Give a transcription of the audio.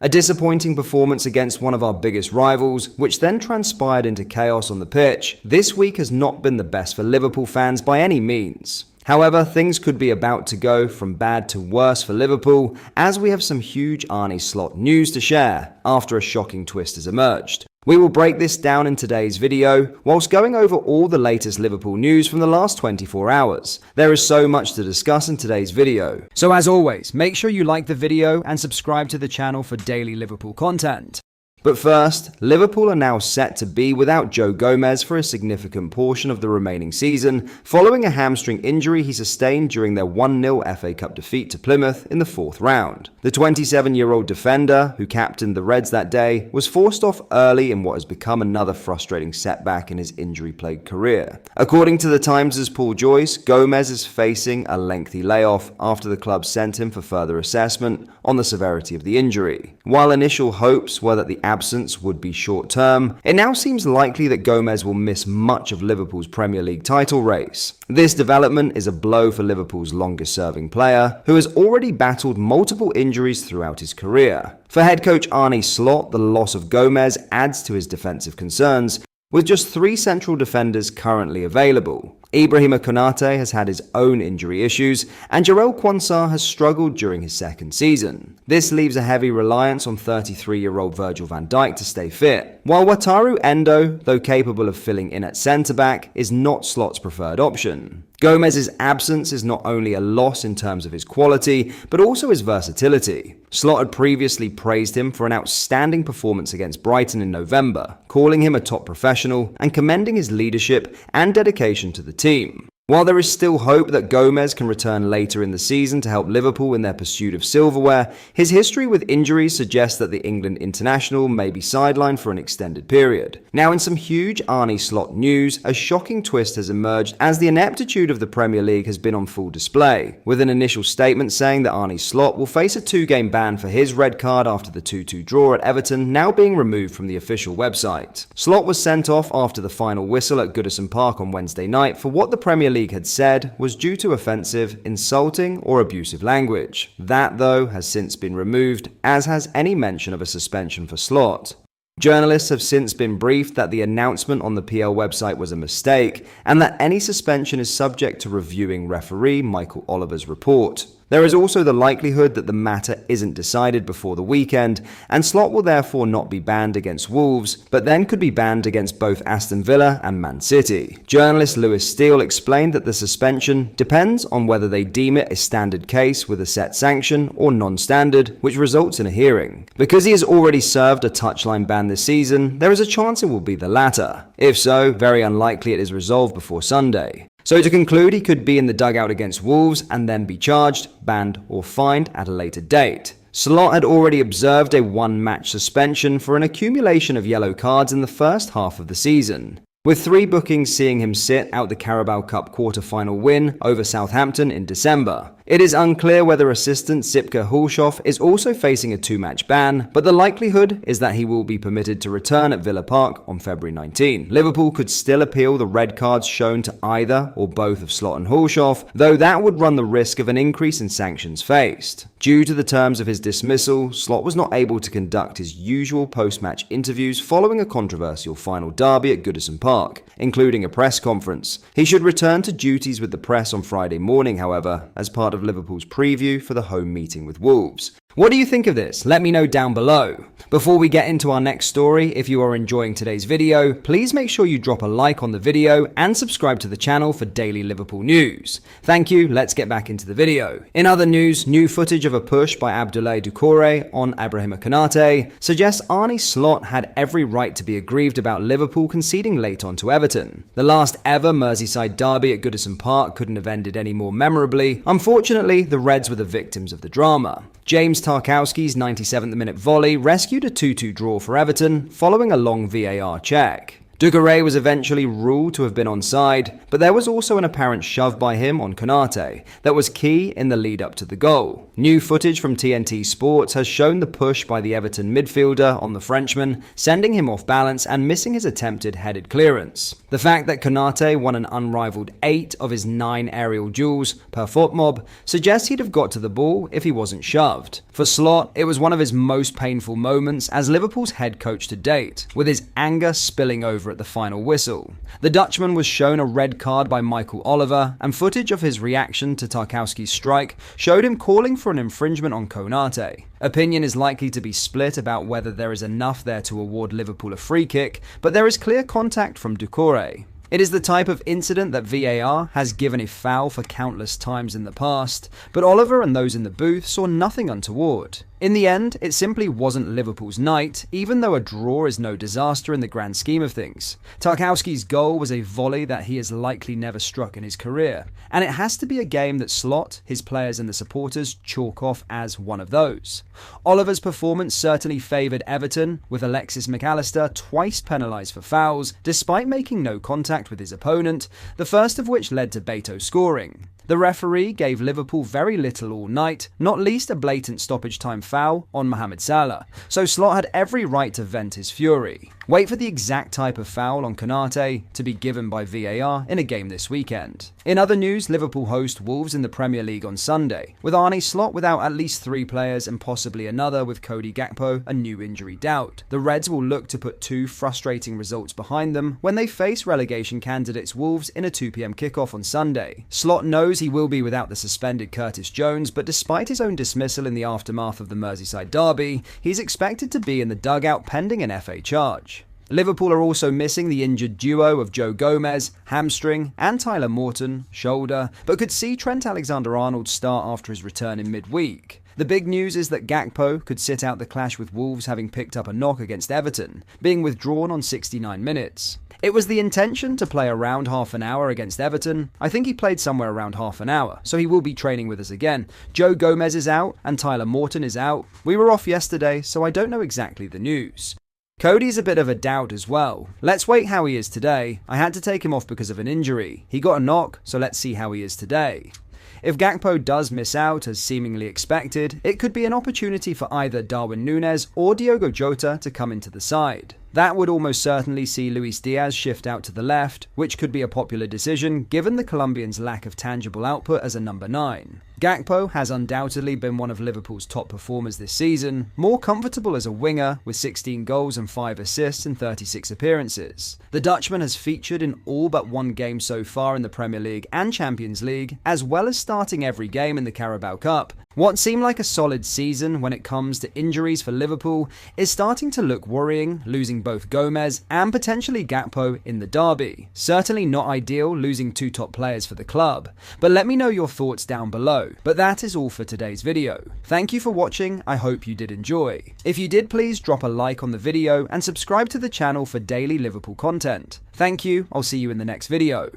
A disappointing performance against one of our biggest rivals, which then transpired into chaos on the pitch, this week has not been the best for Liverpool fans by any means. However, things could be about to go from bad to worse for Liverpool, as we have some huge Arne Slot news to share after a shocking twist has emerged. We will break this down in today's video, whilst going over all the latest Liverpool news from the last 24 hours. There is so much to discuss in today's video. So as always, make sure you like the video and subscribe to the channel for daily Liverpool content. But first, Liverpool are now set to be without Joe Gomez for a significant portion of the remaining season, following a hamstring injury he sustained during their 1-0 FA Cup defeat to Plymouth in the 4th round. The 27-year-old defender, who captained the Reds that day, was forced off early in what has become another frustrating setback in his injury-plagued career. According to the Times' Paul Joyce, Gomez is facing a lengthy layoff after the club sent him for further assessment on the severity of the injury. While initial hopes were that the absence would be short-term, it now seems likely that Gomez will miss much of Liverpool's Premier League title race. This development is a blow for Liverpool's longest-serving player, who has already battled multiple injuries throughout his career. For head coach Arne Slot, the loss of Gomez adds to his defensive concerns, with just 3 central defenders currently available. Ibrahima Konate has had his own injury issues, and Jarell Quansah has struggled during his second season. This leaves a heavy reliance on 33-year-old Virgil van Dijk to stay fit, while Wataru Endo, though capable of filling in at centre-back, is not Slot's preferred option. Gomez's absence is not only a loss in terms of his quality, but also his versatility. Slot had previously praised him for an outstanding performance against Brighton in November, calling him a top professional and commending his leadership and dedication to the team. While there is still hope that Gomez can return later in the season to help Liverpool in their pursuit of silverware, his history with injuries suggests that the England international may be sidelined for an extended period. Now, in some huge Arne Slot news, a shocking twist has emerged as the ineptitude of the Premier League has been on full display, with an initial statement saying that Arne Slot will face a 2-game ban for his red card after the 2-2 draw at Everton now being removed from the official website. Slot was sent off after the final whistle at Goodison Park on Wednesday night for what the Premier League had said was due to offensive, insulting, or abusive language. That, though, has since been removed, as has any mention of a suspension for Slot. Journalists have since been briefed that the announcement on the PL website was a mistake, and that any suspension is subject to reviewing referee Michael Oliver's report. There is also the likelihood that the matter isn't decided before the weekend, and Slot will therefore not be banned against Wolves, but then could be banned against both Aston Villa and Man City. Journalist Lewis Steele explained that the suspension depends on whether they deem it a standard case with a set sanction or non-standard, which results in a hearing. Because he has already served a touchline ban this season, there is a chance it will be the latter. If so, very unlikely it is resolved before Sunday. So to conclude, he could be in the dugout against Wolves and then be charged, banned, or fined at a later date. Slot had already observed a 1-match suspension for an accumulation of yellow cards in the first half of the season, with 3 bookings seeing him sit out the Carabao Cup quarter-final win over Southampton in December. It is unclear whether assistant Sipka Hulshoff is also facing a 2-match ban, but the likelihood is that he will be permitted to return at Villa Park on February 19. Liverpool could still appeal the red cards shown to either or both of Slot and Hulshoff, though that would run the risk of an increase in sanctions faced. Due to the terms of his dismissal, Slot was not able to conduct his usual post-match interviews following a controversial final derby at Goodison Park, including a press conference. He should return to duties with the press on Friday morning, however, as part of Liverpool's preview for the home meeting with Wolves. What do you think of this? Let me know down below. Before we get into our next story, if you are enjoying today's video, please make sure you drop a like on the video and subscribe to the channel for daily Liverpool news. Thank you, let's get back into the video. In other news, new footage of a push by Abdoulaye Doucouré on Ibrahima Konate suggests Arne Slot had every right to be aggrieved about Liverpool conceding late on to Everton. The last ever Merseyside derby at Goodison Park couldn't have ended any more memorably. Unfortunately, the Reds were the victims of the drama. James Tarkowski's 97th minute volley rescued a 2-2 draw for Everton following a long VAR check. Doucouré was eventually ruled to have been onside, but there was also an apparent shove by him on Konate that was key in the lead up to the goal. New footage from TNT Sports has shown the push by the Everton midfielder on the Frenchman, sending him off balance and missing his attempted headed clearance. The fact that Konate won an unrivaled 8 of his 9 aerial duels per foot mob suggests he'd have got to the ball if he wasn't shoved. For Slot, it was one of his most painful moments as Liverpool's head coach to date, with his anger spilling over at the final whistle. The Dutchman was shown a red card by Michael Oliver, and footage of his reaction to Tarkowski's strike showed him calling for an infringement on Konate. Opinion is likely to be split about whether there is enough there to award Liverpool a free kick, but there is clear contact from Doucouré. It is the type of incident that VAR has given a foul for countless times in the past, but Oliver and those in the booth saw nothing untoward. In the end, it simply wasn't Liverpool's night, even though a draw is no disaster in the grand scheme of things. Tarkowski's goal was a volley that he has likely never struck in his career, and it has to be a game that Slot, his players and the supporters chalk off as one of those. Oliver's performance certainly favoured Everton, with Alexis Mac Allister twice penalised for fouls, despite making no contact with his opponent, the first of which led to Beto scoring. The referee gave Liverpool very little all night, not least a blatant stoppage time foul on Mohamed Salah, so Slot had every right to vent his fury. Wait for the exact type of foul on Konate to be given by VAR in a game this weekend. In other news, Liverpool host Wolves in the Premier League on Sunday, with Arne Slot without at least 3 players and possibly another with Cody Gakpo a new injury doubt. The Reds will look to put 2 frustrating results behind them when they face relegation candidates Wolves in a 2 p.m. kickoff on Sunday. Slot knows he will be without the suspended Curtis Jones, but despite his own dismissal in the aftermath of the Merseyside derby, he's expected to be in the dugout pending an FA charge. Liverpool are also missing the injured duo of Joe Gomez, hamstring, and Tyler Morton, shoulder, but could see Trent Alexander-Arnold start after his return in midweek. The big news is that Gakpo could sit out the clash with Wolves having picked up a knock against Everton, being withdrawn on 69 minutes. It was the intention to play around half an hour against Everton. I think he played somewhere around half an hour, so he will be training with us again. Joe Gomez is out, and Tyler Morton is out. We were off yesterday, so I don't know exactly the news. Cody's a bit of a doubt as well. Let's wait how he is today. I had to take him off because of an injury. He got a knock, so let's see how he is today. If Gakpo does miss out, as seemingly expected, it could be an opportunity for either Darwin Núñez or Diogo Jota to come into the side. That would almost certainly see Luis Diaz shift out to the left, which could be a popular decision given the Colombian's lack of tangible output as a number 9. Gakpo has undoubtedly been one of Liverpool's top performers this season, more comfortable as a winger with 16 goals and 5 assists in 36 appearances. The Dutchman has featured in all but one game so far in the Premier League and Champions League, as well as starting every game in the Carabao Cup. What seemed like a solid season when it comes to injuries for Liverpool is starting to look worrying, losing both Gomez and potentially Gakpo in the derby. Certainly not ideal losing 2 top players for the club, but let me know your thoughts down below. But that is all for today's video. Thank you for watching, I hope you did enjoy. If you did, please drop a like on the video and subscribe to the channel for daily Liverpool content. Thank you, I'll see you in the next video.